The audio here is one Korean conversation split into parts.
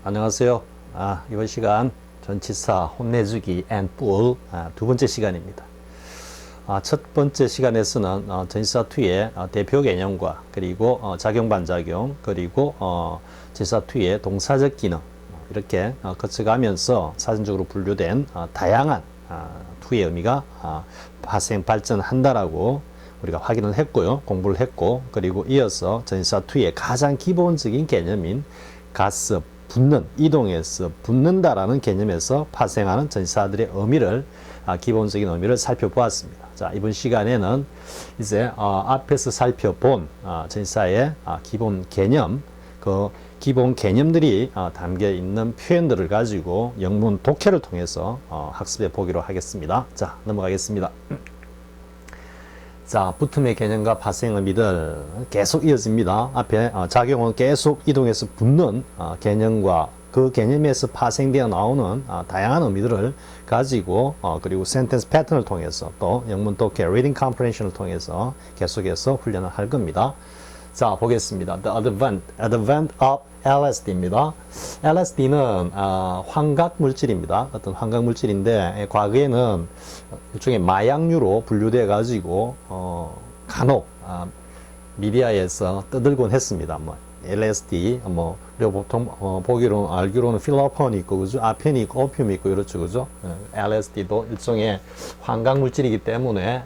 안녕하세요. 이번 시간 전치사 혼내주기 and fool 두 번째 시간입니다. 첫 번째 시간에서는 전치사2의 대표 개념과 그리고 작용 반작용 그리고 전치사2의 동사적 기능 이렇게 거쳐가면서 사전적으로 분류된 다양한 투의 의미가 발생 발전한다라고 우리가 확인을 했고요. 공부를 했고, 그리고 이어서 전치사2의 가장 기본적인 개념인 가스, 붙는, 이동해서 붙는다라는 개념에서 파생하는 전치사들의 의미를, 기본적인 의미를 살펴보았습니다. 자, 이번 시간에는 이제 앞에서 살펴본 전치사의 기본 개념, 그 기본 개념들이 담겨 있는 표현들을 가지고 영문 독해를 통해서 학습해 보기로 하겠습니다. 자, 넘어가겠습니다. 자, 붙음의 개념과 파생 의미들 계속 이어집니다. 앞에 작용은 계속 이동해서 붙는 개념과 그 개념에서 파생되어 나오는 다양한 의미들을 가지고 그리고 센텐스 패턴을 통해서 또 영문 독해 reading comprehension을 통해서 계속해서 훈련을 할 겁니다. 자, 보겠습니다. The advent of LSD입니다. LSD는 환각 물질입니다. 어떤 환각 물질인데 과거에는 일종의 마약류로 분류돼 가지고 간혹 미디어에서 떠들곤 했습니다. 뭐 LSD 그리고 보통 보기로 알기로는 필로폰이 있고 그죠? 아펜이 있고 오피움이 있고 이렇죠, 그죠? LSD도 일종의 환각 물질이기 때문에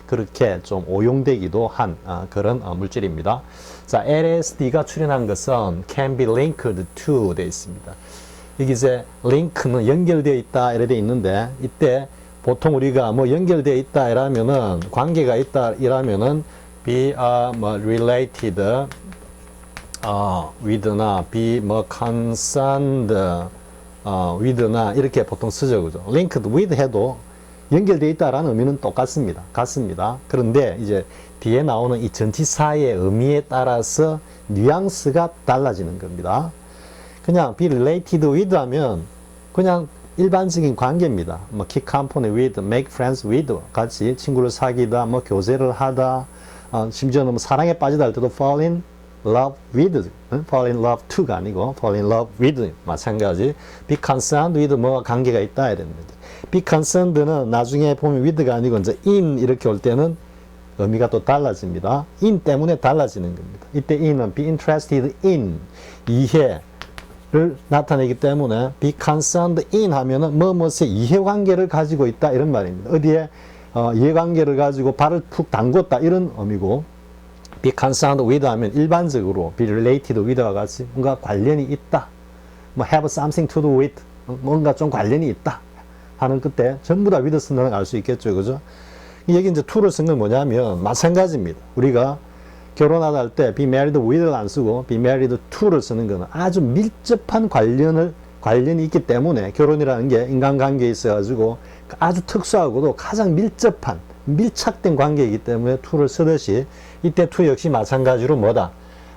그렇게 좀 오용되기도 한 그런 물질입니다. 자, LSD가 출현한 것은 can be linked to 되어 있습니다. 여기 이제 link는 연결되어 있다 이래 되어 있는데 이때 보통 우리가 뭐 연결되어 있다 이라면은 관계가 있다 이라면은 be related with나 be concerned with나 이렇게 보통 쓰죠, 그죠? linked with 해도 연결되어 있다라는 의미는 똑같습니다. 같습니다. 그런데 이제 뒤에 나오는 이 전치사의 의미에 따라서 뉘앙스가 달라지는 겁니다. 그냥 be related with 하면 그냥 일반적인 관계입니다. 뭐 keep company with, make friends with 같이 친구를 사귀다, 뭐 교제를 하다, 심지어는 뭐 사랑에 빠지다 할 때도 fall in love with, fall in love to가 아니고 fall in love with 마찬가지. be concerned with 뭐 관계가 있다 이런 거죠. be concerned는 나중에 보면 with가 아니고 이제 in 이렇게 올 때는 의미가 또 달라집니다. in 때문에 달라지는 겁니다. 이때 in은 be interested in 이해를 나타내기 때문에 be concerned in 하면은 뭐뭐의 이해관계를 가지고 있다 이런 말입니다. 어디에 이해관계를 가지고 발을 푹 담궜다 이런 의미고 be concerned with 하면 일반적으로 be related with와 같이 뭔가 관련이 있다. 뭐 have something to do with 뭔가 좀 관련이 있다 하는 그때 전부 다 with 쓴다는 걸 알 수 있겠죠, 그죠? 여기 이제 to를 쓴 건 뭐냐면 마찬가지입니다. 우리가 결혼하다 할 때 be married with를 안 쓰고 be married to를 쓰는 거는 아주 밀접한 관련이 있기 때문에 결혼이라는 게 인간관계에 있어가지고 아주 특수하고도 가장 밀착된 관계이기 때문에 to를 쓰듯이 이때 to 역시 마찬가지로 뭐다?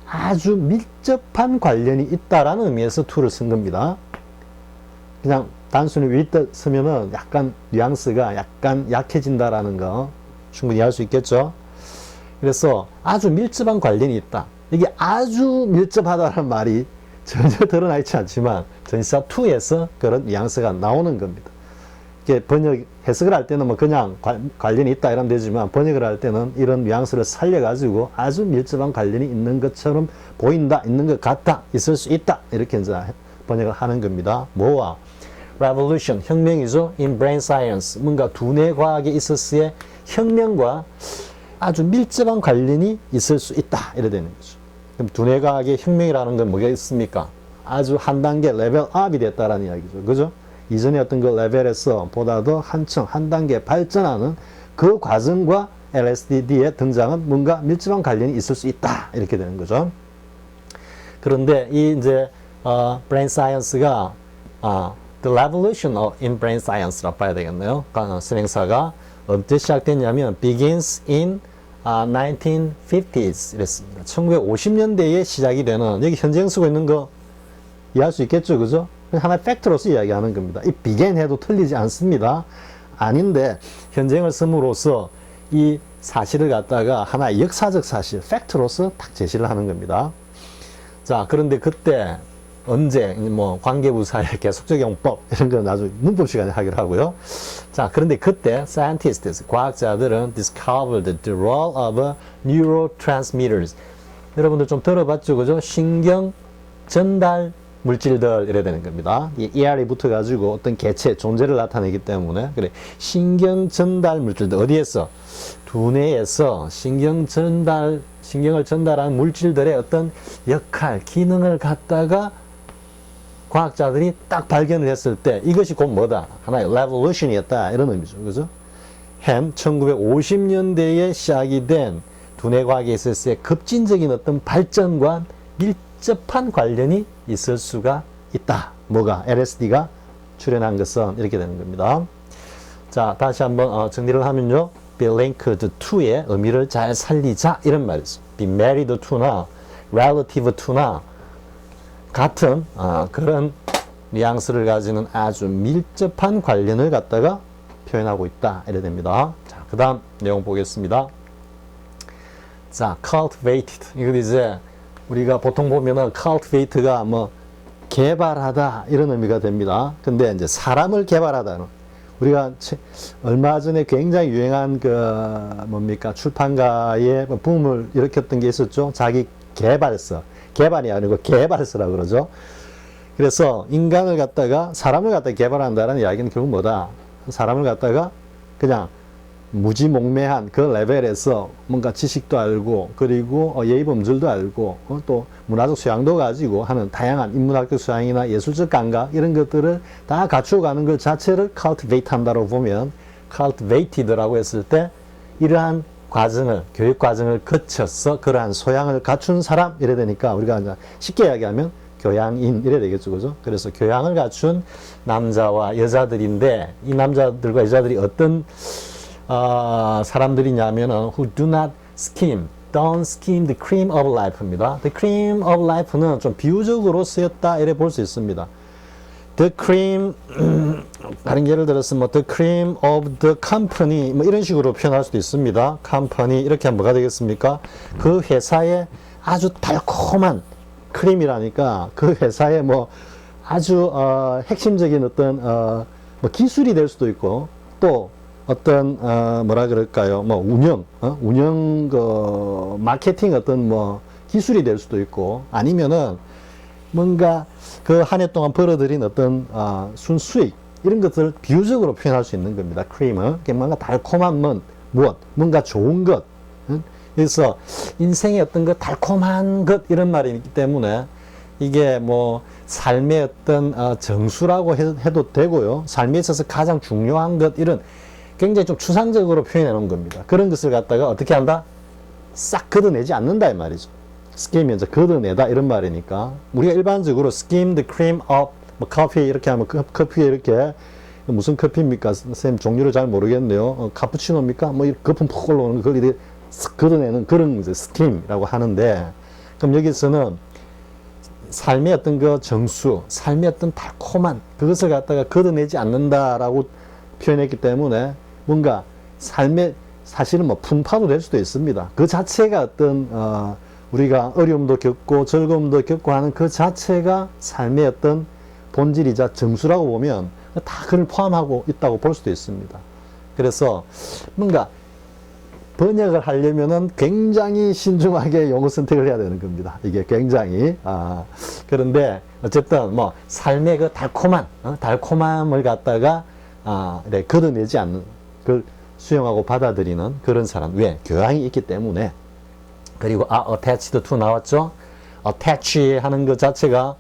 아주 밀접한 관련이 있다라는 의미에서 to를 쓴 겁니다. 그냥 단순히 with 쓰면은 약간 뉘앙스가 약간 약해진다라는 거 충분히 알 수 있겠죠. 그래서 아주 밀접한 관련이 있다. 이게 아주 밀접하다는 말이 전혀 드러나 있지 않지만 전치사 to에서 그런 뉘앙스가 나오는 겁니다. 이게 해석을 할 때는 뭐 그냥 관련이 있다 이러면 되지만 번역을 할 때는 이런 뉘앙스를 살려가지고 아주 밀접한 관련이 있는 것처럼 보인다, 있는 것 같다, 있을 수 있다 이렇게 이제 번역을 하는 겁니다. 뭐와? Revolution, 혁명이죠. In brain science, 뭔가 두뇌 과학에 있어서의 혁명과 아주 밀접한 관련이 있을 수 있다 이래 되는 거죠. 그럼 두뇌 과학의 혁명이라는 건 뭐가 있습니까? 아주 한 단계 레벨 업이 됐다라는 이야기죠, 그죠? 이전에 어떤 그 레벨에서 보다 더 한 단계 발전하는 그 과정과 LSD의 등장은 뭔가 밀접한 관련이 있을 수 있다 이렇게 되는 거죠. 그런데 이 이제 brain science가 The revolution in brain science라고 봐야 되겠네요. 선행사가 언제 시작됐냐면 begins in 1950s 이랬습니다. 1950년대에 시작이 되는 여기 현재형 쓰고 있는 거 이해할 수 있겠죠, 그죠? 하나의 팩트로서 이야기하는 겁니다. 이 began 해도 틀리지 않습니다. 아닌데 현재형을 씀으로써 이 사실을 갖다가 하나의 역사적 사실, 팩트로서 딱 제시를 하는 겁니다. 자, 그런데 그때 언제, 뭐, 관계부사의 계속적용법, 이런 건 나중에 문법 시간에 하기로 하고요. 자, 그런데 그때, scientists, 과학자들은 discovered the role of neurotransmitters. 여러분들 좀 들어봤죠, 그죠? 신경 전달 물질들, 이래야 되는 겁니다. 이 ER이 붙어가지고 어떤 개체, 존재를 나타내기 때문에. 그래, 신경 전달 물질들, 어디에서? 두뇌에서 신경을 전달하는 물질들의 어떤 역할, 기능을 갖다가 과학자들이 딱 발견을 했을 때 이것이 곧 뭐다? 하나의 revolution이었다. 이런 의미죠. 그죠? 햄 1950년대에 시작이 된 두뇌과학에 있어서의 급진적인 어떤 발전과 밀접한 관련이 있을 수가 있다. 뭐가? LSD가 출현한 것은 이렇게 되는 겁니다. 자, 다시 한번 정리를 하면요. be linked to의 의미를 잘 살리자 이런 말이죠. be married to나 relative to나 같은 그런 뉘앙스를 가지는 아주 밀접한 관련을 갖다가 표현하고 있다. 이래 됩니다. 자, 그 다음 내용 보겠습니다. 자, cultivated. 이거 이제 우리가 보통 보면은 cultivate가 뭐 개발하다 이런 의미가 됩니다. 근데 이제 사람을 개발하다는 우리가 얼마 전에 굉장히 유행한 그 뭡니까 출판가의 붐을 일으켰던 게 있었죠. 자기 개발서. 개발이 아니고 개발서라고 그러죠. 그래서 인간을 갖다가 사람을 갖다가 개발한다는 이야기는 결국 뭐다? 사람을 갖다가 그냥 무지몽매한 그 레벨에서 뭔가 지식도 알고 그리고 예의 범절도 알고 또 문화적 수양도 가지고 하는 다양한 인문학적 수양이나 예술적 감각 이런 것들을 다 갖추어가는 것 자체를 cultivate 한다고 보면 cultivated라고 했을 때 이러한 과정을 교육 과정을 거쳐서 그러한 소양을 갖춘 사람 이래 되니까 우리가 이제 쉽게 이야기하면 교양인 이래 되겠죠, 그죠? 그래서 교양을 갖춘 남자와 여자들인데 이 남자들과 여자들이 어떤 사람들이냐면은 who do not skim, don't skim the cream of life입니다. The cream of life는 좀 비유적으로 쓰였다 이래 볼 수 있습니다. The cream 다른 예를 들어서 뭐 the cream of the company 뭐 이런 식으로 표현할 수도 있습니다. company 이렇게 하면 뭐가 되겠습니까? 그 회사의 아주 달콤한 크림이라니까 그 회사의 뭐 아주 핵심적인 어떤 뭐 기술이 될 수도 있고 또 어떤 뭐라 그럴까요? 뭐 운영 그 마케팅 어떤 뭐 기술이 될 수도 있고 아니면은 뭔가 그 한 해 동안 벌어들인 어떤 순수익 이런 것들을 비유적으로 표현할 수 있는 겁니다. 크림은 뭔가 달콤한 무엇 뭔가 좋은 것. 그래서 인생의 어떤 그 달콤한 것 이런 말이 있기 때문에 이게 뭐 삶의 어떤 정수라고 해도 되고요. 삶에 있어서 가장 중요한 것 이런 굉장히 좀 추상적으로 표현해 놓은 겁니다. 그런 것을 갖다가 어떻게 한다? 싹 걷어내지 않는다 이 말이죠. 스킴이 이제 걷어내다 이런 말이니까 우리가 일반적으로 skim the cream of 뭐 커피 이렇게 하면 커피에 이렇게 무슨 커피입니까? 선생님 종류를 잘 모르겠네요. 카푸치노입니까? 뭐 거품 푹 올라오는 걸 이렇게 싹 걷어내는 그런 이제 스킴이라고 하는데 그럼 여기서는 삶의 어떤 그 정수, 삶의 어떤 달콤한 그것을 갖다가 걷어내지 않는다라고 표현했기 때문에 뭔가 삶의 사실은 뭐 풍파도 될 수도 있습니다. 그 자체가 어떤 우리가 어려움도 겪고 즐거움도 겪고 하는 그 자체가 삶의 어떤 본질이자 정수라고 보면 다 그걸 포함하고 있다고 볼 수도 있습니다. 그래서 뭔가 번역을 하려면은 굉장히 신중하게 용어 선택을 해야 되는 겁니다. 이게 굉장히 그런데 어쨌든 뭐 삶의 그 달콤함을 갖다가 네, 걷어내지 않는 그걸 수용하고 받아들이는 그런 사람. 왜? 교양이 있기 때문에. 그리고 attached to 나왔죠? attach 하는 것 자체가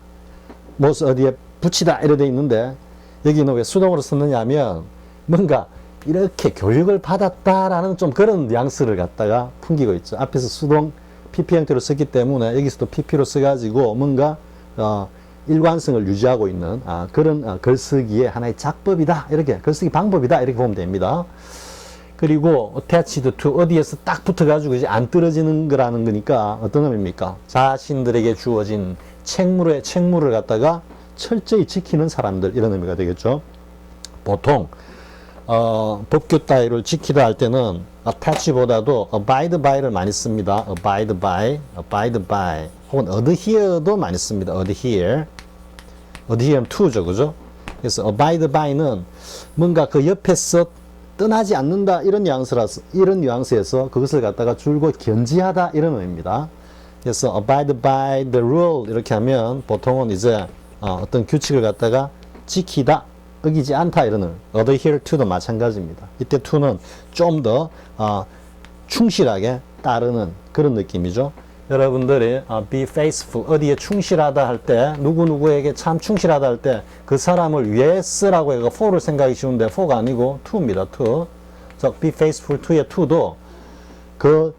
무엇 어디에 붙이다 이래 돼 있는데 여기는 왜 수동으로 썼느냐 하면 뭔가 이렇게 교육을 받았다라는 좀 그런 뉘앙스를 갖다가 풍기고 있죠. 앞에서 수동 PP 형태로 썼기 때문에 여기서도 PP로 써가지고 뭔가 일관성을 유지하고 있는 그런 글쓰기의 하나의 작법이다. 이렇게 글쓰기 방법이다. 이렇게 보면 됩니다. 그리고 attached to 어디에서 딱 붙어가지고 이제 안 떨어지는 거라는 거니까 어떤 의미입니까? 자신들에게 주어진 책무를 갖다가 철저히 지키는 사람들 이런 의미가 되겠죠. 보통 법규 따위를 지키다 할 때는 attach보다도 abide by를 많이 씁니다. abide by 혹은 adhere도 많이 씁니다. adhere adhere to죠, 그죠? 그래서 abide by는 뭔가 그 옆에서 떠나지 않는다 이런 뉘앙스에서 그것을 갖다가 줄곧 견지하다 이런 의미입니다. 그래서 abide by the rule 이렇게 하면 보통은 이제 어떤 규칙을 갖다가 지키다, 어기지 않다 이런 의미. adhere to도 마찬가지입니다. 이때 to는 좀 더 충실하게 따르는 그런 느낌이죠. 여러분들이 be faithful 어디에 충실하다 할 때 누구누구에게 참 충실하다 할 때 그 사람을 위해서라고 해서 for를 생각이 쉬운데 for가 아니고 to입니다. to. 그래서 be faithful to의 to도 그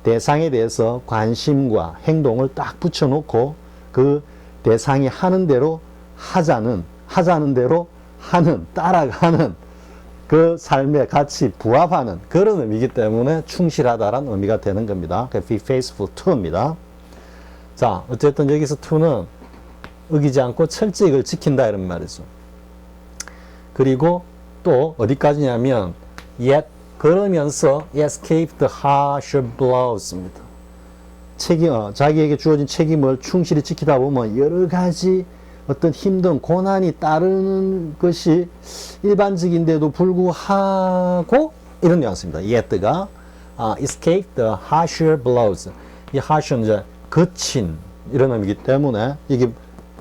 대상에 대해서 관심과 행동을 딱 붙여놓고 그 대상이 하는 대로 하자는 대로 하는, 따라가는 그 삶에 같이 부합하는 그런 의미이기 때문에 충실하다라는 의미가 되는 겁니다. be faithful to입니다. 자, 어쨌든 여기서 to는 어기지 않고 철저히 이걸 지킨다 이런 말이죠. 그리고 또 어디까지냐면 yet 그러면서 escape the harsher blows입니다. 자기에게 주어진 책임을 충실히 지키다 보면 여러 가지 어떤 힘든 고난이 따르는 것이 일반적인데도 불구하고 이런 뉘앙스입니다. yet가 escape the harsher blows. 이 harsher는 이제 거친 이런 의미이기 때문에 이게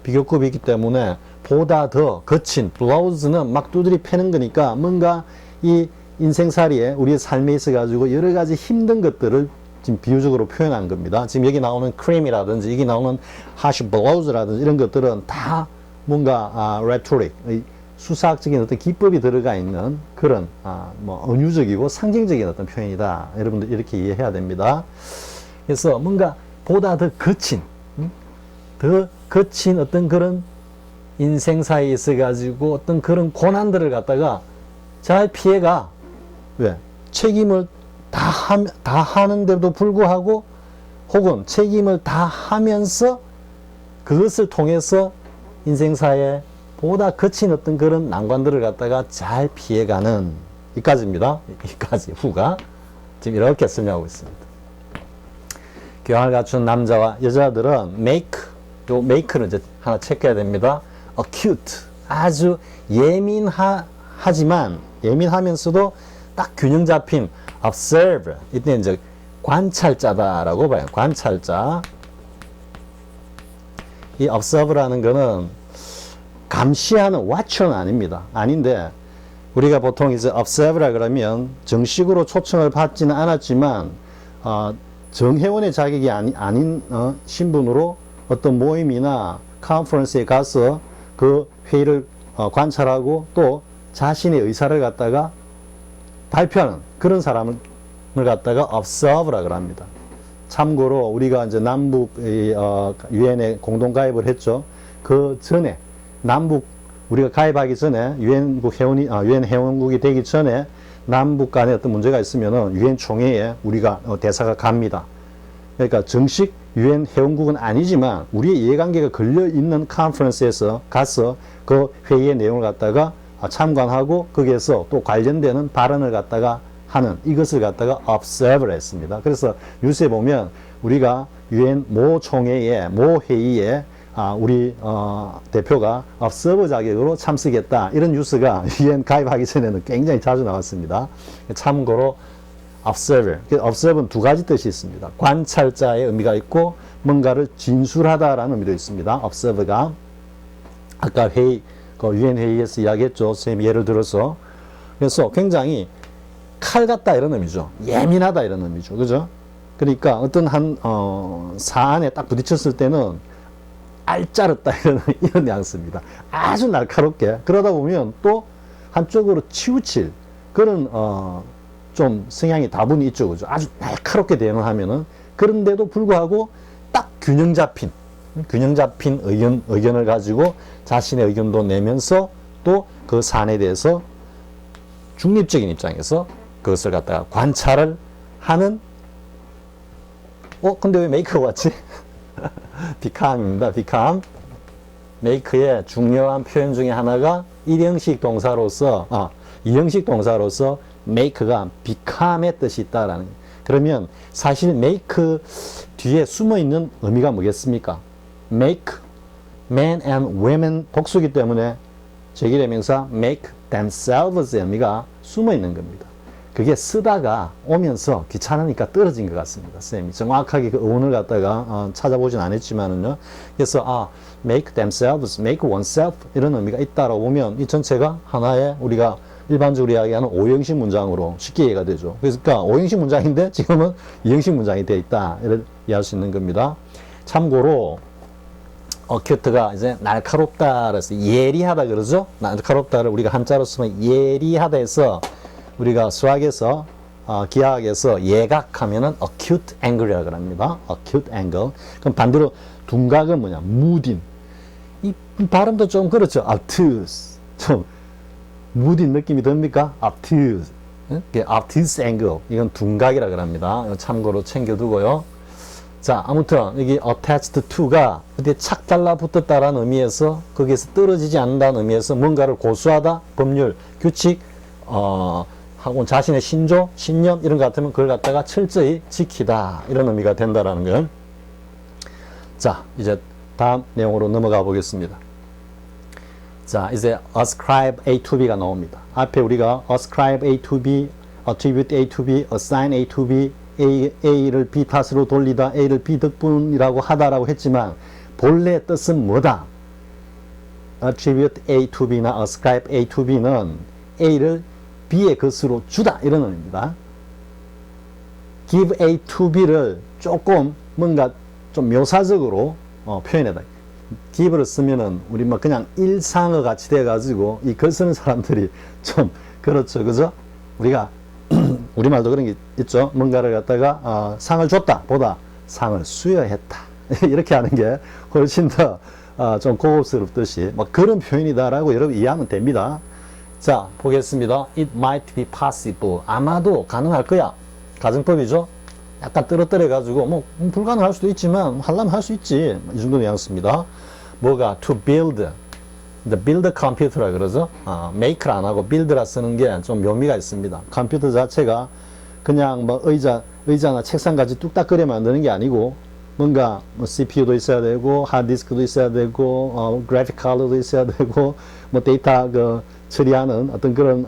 비교급이기 때문에 보다 더 거친 blows는 막 두드리 패는 거니까 뭔가 이 인생살이에 우리의 삶에 있어 가지고 여러 가지 힘든 것들을 지금 비유적으로 표현한 겁니다. 지금 여기 나오는 cream이라든지 여기 나오는 harsh blows라든지 이런 것들은 다 뭔가 rhetoric, 수사학적인 어떤 기법이 들어가 있는 그런 뭐 은유적이고 상징적인 어떤 표현이다. 여러분들 이렇게 이해해야 됩니다. 그래서 뭔가 보다 더 거친 어떤 그런 인생사에 있어 가지고 어떤 그런 고난들을 갖다가 잘 피해가 왜 책임을 다 하는데도 불구하고 혹은 책임을 다 하면서 그것을 통해서 인생사에 보다 거친 어떤 그런 난관들을 갖다가 잘 피해가는 이까지입니다. 이까지 후가 지금 이렇게 설명하고 있습니다. 교양을 갖춘 남자와 여자들은 make, 요 make는 이제 하나 체크해야 됩니다. acute, 아주 예민하면서도 딱 균형 잡힌 observe, 이때 이제 관찰자다라고 봐요. 관찰자. 이 observe라는 거는 감시하는 watcher는 아닙니다. 아닌데 우리가 보통 이제 observe라 그러면 정식으로 초청을 받지는 않았지만 정회원의 자격이 아닌 신분으로 어떤 모임이나 컨퍼런스에 가서 그 회의를 관찰하고 또 자신의 의사를 갖다가 발표하는 그런 사람을 갖다가 observe라 그럽니다. 참고로 우리가 이제 남북 유엔에 공동 가입을 했죠. 그 전에 남북 우리가 가입하기 전에 유엔 회원국이 되기 전에 남북 간에 어떤 문제가 있으면은 유엔 총회에 우리가 대사가 갑니다. 그러니까 정식 유엔 회원국은 아니지만 우리의 이해관계가 걸려 있는 컨퍼런스에서 가서 그 회의의 내용을 갖다가 참관하고 거기에서 또 관련되는 발언을 갖다가 하는 이것을 갖다가 observe를 했습니다. 그래서 뉴스에 보면 우리가 유엔 모 총회에 모 회의에 우리 대표가 observer 자격으로 참석했다 이런 뉴스가 유엔 가입하기 전에는 굉장히 자주 나왔습니다. 참고로 observe는 두 가지 뜻이 있습니다. 관찰자의 의미가 있고 뭔가를 진술하다라는 의미도 있습니다. observer가 아까 유엔 회의에서 이야기했죠. 선생님 예를 들어서 그래서 굉장히 칼 같다 이런 의미죠. 예민하다 이런 의미죠. 그죠? 그러니까 어떤 한 사안에 딱 부딪혔을 때는 알짜롭다 이런 뉘앙스입니다. 아주 날카롭게 그러다 보면 또 한쪽으로 치우칠 그런 좀 성향이 다분히 있죠. 그죠? 아주 날카롭게 대응하면은 그런데도 불구하고 딱 균형 잡힌 의견을 가지고 자신의 의견도 내면서 또 그 사안에 대해서 중립적인 입장에서 그것을 갖다가 관찰을 하는 근데 왜 make가 왔지? become입니다. become. make의 중요한 표현 중에 하나가 일형식 동사로서 make가 become의 뜻이 있다라는 거예요. 그러면 사실 make 뒤에 숨어 있는 의미가 뭐겠습니까? make men and women 복수기 때문에 제기대명사 make themselves의 의미가 숨어 있는 겁니다. 그게 쓰다가 오면서 귀찮으니까 떨어진 것 같습니다. 쌤이 정확하게 그 어원을 갖다가 찾아보진 않았지만은요. 그래서 make themselves, make oneself 이런 의미가 있다라고 보면 이 전체가 하나의 우리가 일반적으로 이야기하는 오형식 문장으로 쉽게 이해가 되죠. 그러니까 오형식 문장인데 지금은 이형식 문장이 되어 있다. 이렇게 이해할 수 있는 겁니다. 참고로 큐트가 이제 날카롭다 그래서 예리하다 그러죠. 날카롭다를 우리가 한자로 쓰면 예리하다 해서 우리가 수학에서 기하학에서 예각하면은 acute angle이라고 합니다. acute angle. 그럼 반대로 둔각은 뭐냐? 무딘. 이 발음도 좀 그렇죠. obtuse. 좀 무딘 느낌이 듭니까? obtuse. obtuse angle. 이건 둔각이라고 합니다. 참고로 챙겨두고요. 자, 아무튼 여기 attached to가 어디에 착 달라붙었다라는 의미에서 거기에서 떨어지지 않는다는 의미에서 뭔가를 고수하다, 법률, 규칙, 하고 자신의 신조, 신념 이런 것 같으면 그걸 갖다가 철저히 지키다 이런 의미가 된다라는 걸. 자, 이제 다음 내용으로 넘어가 보겠습니다. 자, 이제 ascribe A to B가 나옵니다. 앞에 우리가 ascribe A to B, attribute A to B, assign A to B, A를 B 탓으로 돌리다, A를 B 덕분이라고 하다라고 했지만 본래 뜻은 뭐다? attribute A to B나 ascribe A to B는 A를 B의 것으로 주다 이런 의미입니다. give A to B를 조금 뭔가 좀 묘사적으로 표현해다. give를 쓰면은 우리 뭐 그냥 일상어 같이 돼가지고 이 글 쓰는 사람들이 좀 그렇죠, 그죠? 우리가 우리말도 그런 게 있죠. 뭔가를 갖다가 상을 줬다 보다 상을 수여했다 이렇게 하는 게 훨씬 더 좀 고급스럽듯이 뭐 그런 표현이다라고 여러분 이해하면 됩니다. 자, 보겠습니다. It might be possible. 아마도 가능할 거야. 가정법이죠. 약간 떨어뜨려 가지고 뭐 불가능할 수도 있지만 하려면 할 수 있지. 이 정도 뉘앙스입니다. 뭐가 to build, the build computer라 그러죠. make를 안 하고 build라 쓰는 게 좀 묘미가 있습니다. 컴퓨터 자체가 그냥 뭐 의자나 책상까지 뚝딱 그려 만드는 게 아니고 뭔가 뭐 CPU도 있어야 되고 하드디스크도 있어야 되고 그래픽 카드도 있어야 되고 뭐 데이터 처리하는 어떤 그런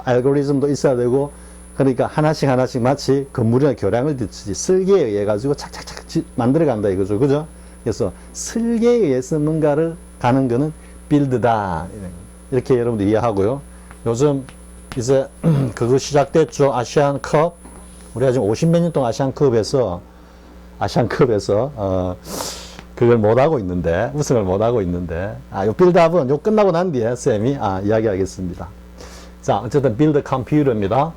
알고리즘도 있어야 되고 그러니까 하나씩 마치 건물이나 교량을 듣듯이 설계에 의해 가지고 착착착 만들어 간다 이거죠. 그죠? 그래서 설계에 의해서 뭔가를 가는 거는 빌드다. 이렇게 여러분들 이해하고요. 요즘 이제 그거 시작됐죠. 아시안컵. 우리가 지금 50몇 년 동안 아시안컵에서 그걸 못하고 있는데, 우승을 못하고 있는데, 요 빌드업은 요 끝나고 난 뒤에 쌤이 이야기하겠습니다. 자, 어쨌든 빌드 컴퓨터입니다.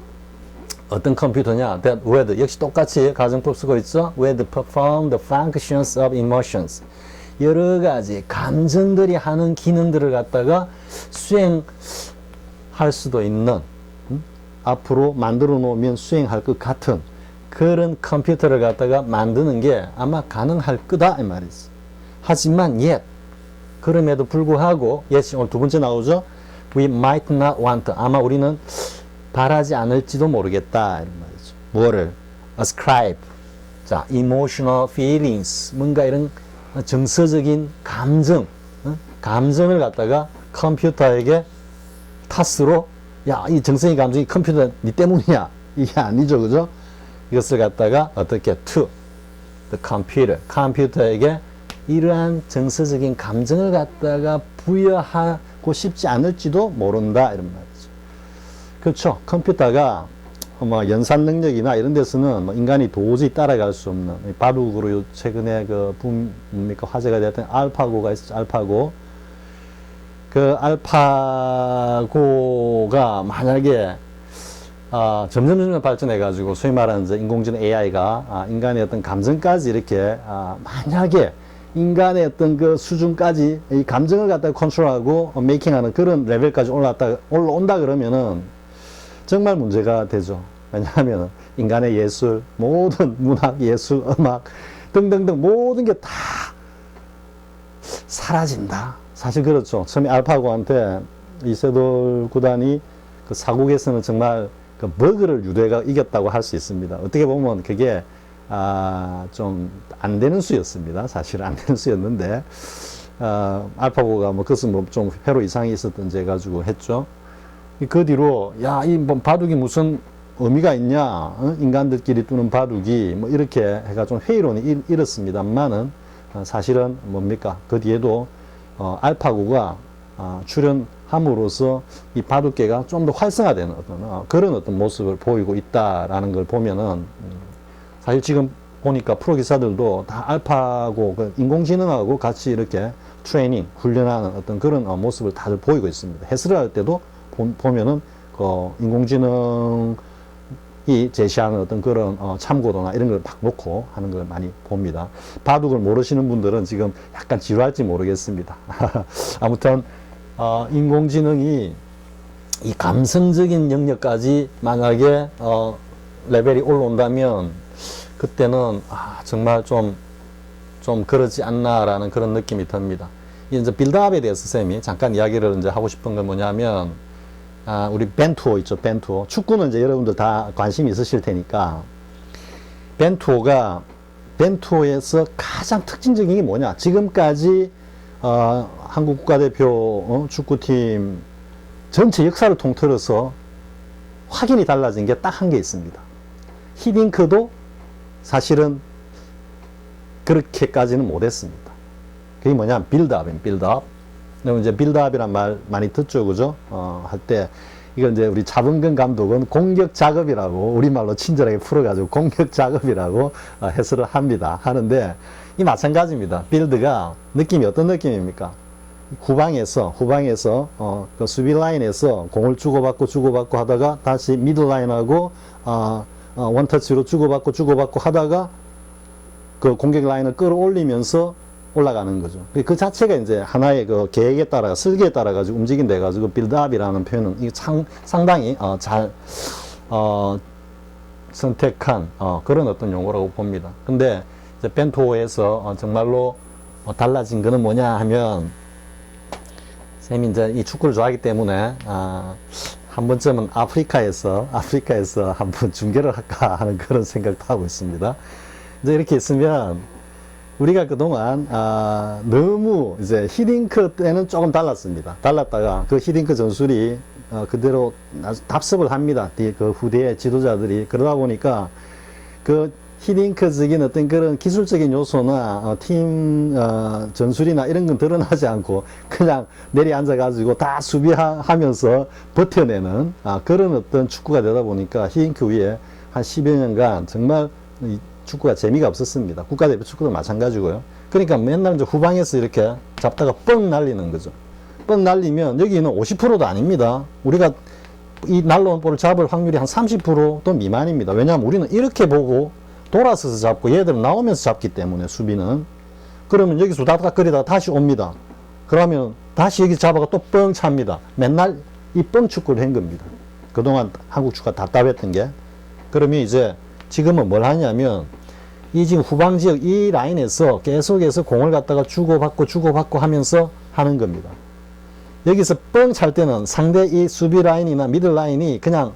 어떤 컴퓨터냐? That would, 역시 똑같이 가정법 쓰고 있죠? would perform the functions of emotions. 여러 가지 감정들이 하는 기능들을 갖다가 수행할 수도 있는, 앞으로 만들어 놓으면 수행할 것 같은 그런 컴퓨터를 갖다가 만드는 게 아마 가능할 거다 이 말이지. 하지만 yet, 그럼에도 불구하고 yet 오늘 두 번째 나오죠. We might not want, 아마 우리는 바라지 않을지도 모르겠다 이런 말이죠. 뭐를? ascribe, 자, emotional feelings, 뭔가 이런 정서적인 감정, 감정을 갖다가 컴퓨터에게 탓으로 야, 이 정서적인 감정이 컴퓨터 니 때문이야. 이게 아니죠, 그죠? 이것을 갖다가 어떻게 to the computer, 컴퓨터에게 이러한 정서적인 감정을 갖다가 부여하고 싶지 않을지도 모른다 이런 말이죠. 그렇죠. 컴퓨터가 뭐 연산 능력이나 이런 데서는 뭐 인간이 도저히 따라갈 수 없는 바둑으로 최근에 뭡니까 화제가 되었던 알파고가 있었죠. 알파고. 그 알파고가 만약에 점점 발전해가지고 소위 말하는 이제 인공지능 AI가 인간의 어떤 감정까지 이렇게 만약에 인간의 어떤 그 수준까지 이 감정을 갖다가 컨트롤하고 메이킹하는 그런 레벨까지 올라온다 그러면은 정말 문제가 되죠. 왜냐하면 인간의 예술, 모든 문학, 예술, 음악 등등등 모든 게 다 사라진다. 사실 그렇죠. 처음에 알파고한테 이세돌 구단이 그 사국에서는 정말 그 버그를 유대가 이겼다고 할 수 있습니다. 어떻게 보면 그게 좀 안 되는 수였습니다. 사실 안 되는 수였는데 알파고가 뭐 그것은 뭐 좀 회로 이상이 있었던지 해가지고 했죠. 그 뒤로 야, 이 뭐 바둑이 무슨 의미가 있냐, 어? 인간들끼리 두는 바둑이 뭐 이렇게 해가 좀 회의론이 일었습니다만은 사실은 뭡니까? 그 뒤에도 알파고가 출현함으로써 이 바둑계가 좀 더 활성화되는 어떤 그런 어떤 모습을 보이고 있다라는 걸 보면은 사실 지금 보니까 프로 기사들도 다 알파고 그 인공지능하고 같이 이렇게 트레이닝 훈련하는 어떤 그런 모습을 다들 보이고 있습니다. 해설을 할 때도 보면은 그 인공지능이 제시하는 어떤 그런 참고도나 이런 걸 막 놓고 하는 걸 많이 봅니다. 바둑을 모르시는 분들은 지금 약간 지루할지 모르겠습니다. 아무튼 인공지능이 이 감성적인 영역까지 만약에 레벨이 올라온다면 그때는 정말 좀 그러지 않나라는 그런 느낌이 듭니다. 이제 빌드업에 대해서 쌤이 잠깐 이야기를 이제 하고 싶은 건 뭐냐면 우리 벤투호 있죠, 벤투호. 축구는 이제 여러분들 다 관심이 있으실 테니까 벤투호에서 가장 특징적인 게 뭐냐? 지금까지 한국 국가대표 축구팀 전체 역사를 통틀어서 확연히 달라진 게 딱 한 개 있습니다. 히딩크도 사실은 그렇게까지는 못했습니다. 그게 뭐냐? 빌드업입니다. 빌드업. 이제 빌드업이란 말 많이 듣죠, 그죠? 할 때 이건 이제 우리 자본근 감독은 공격 작업이라고 우리말로 친절하게 풀어가지고 공격 작업이라고 해설을 합니다. 하는데 이 마찬가지입니다. 빌드가 느낌이 어떤 느낌입니까? 후방에서 그 수비 라인에서 공을 주고받고 하다가 다시 미들 라인하고 원터치로 주고받고 하다가 그 공격 라인을 끌어올리면서 올라가는 거죠. 그 자체가 이제 하나의 그 계획에 따라, 설계에 따라 가지고 움직인다 해가지고 빌드업이라는 표현은 이게 상당히 잘 선택한 그런 어떤 용어라고 봅니다. 근데 이제 벤투호에서 정말로 달라진 거는 뭐냐 하면, 쌤이 이제 이 축구를 좋아하기 때문에 한 번쯤은 아프리카에서 한번 중계를 할까 하는 그런 생각도 하고 있습니다. 이제 이렇게 있으면 우리가 그동안 너무 이제 히딩크 때는 조금 달랐습니다. 달랐다가 그 히딩크 전술이 그대로 답습을 합니다. 그 후대의 지도자들이. 그러다 보니까 그 히딩크적인 어떤 그런 기술적인 요소나 팀 전술이나 이런 건 드러나지 않고 그냥 내리 앉아가지고 다 수비하면서 버텨내는 그런 어떤 축구가 되다 보니까 히딩크 위에 한 10여 년간 정말 축구가 재미가 없었습니다. 국가대표 축구도 마찬가지고요. 그러니까 맨날 이제 후방에서 이렇게 잡다가 뻥 날리는 거죠. 뻥 날리면 여기는 50%도 아닙니다. 우리가 이 날라온 볼을 잡을 확률이 한 30%도 미만입니다. 왜냐하면 우리는 이렇게 보고 돌아서서 잡고 얘들은 나오면서 잡기 때문에 수비는. 그러면 여기서 다닥거리다가 다시 옵니다. 그러면 다시 여기 잡아가 또 뻥 찹니다. 맨날 이 뻥 축구를 한 겁니다. 그동안 한국 축구가 답답했던 게. 그러면 이제 지금은 뭘 하냐면 이 지금 후방 지역 이 라인에서 계속해서 공을 갖다가 주고받고 하면서 하는 겁니다. 여기서 뻥 찰 때는 상대 이 수비 라인이나 미들 라인이 그냥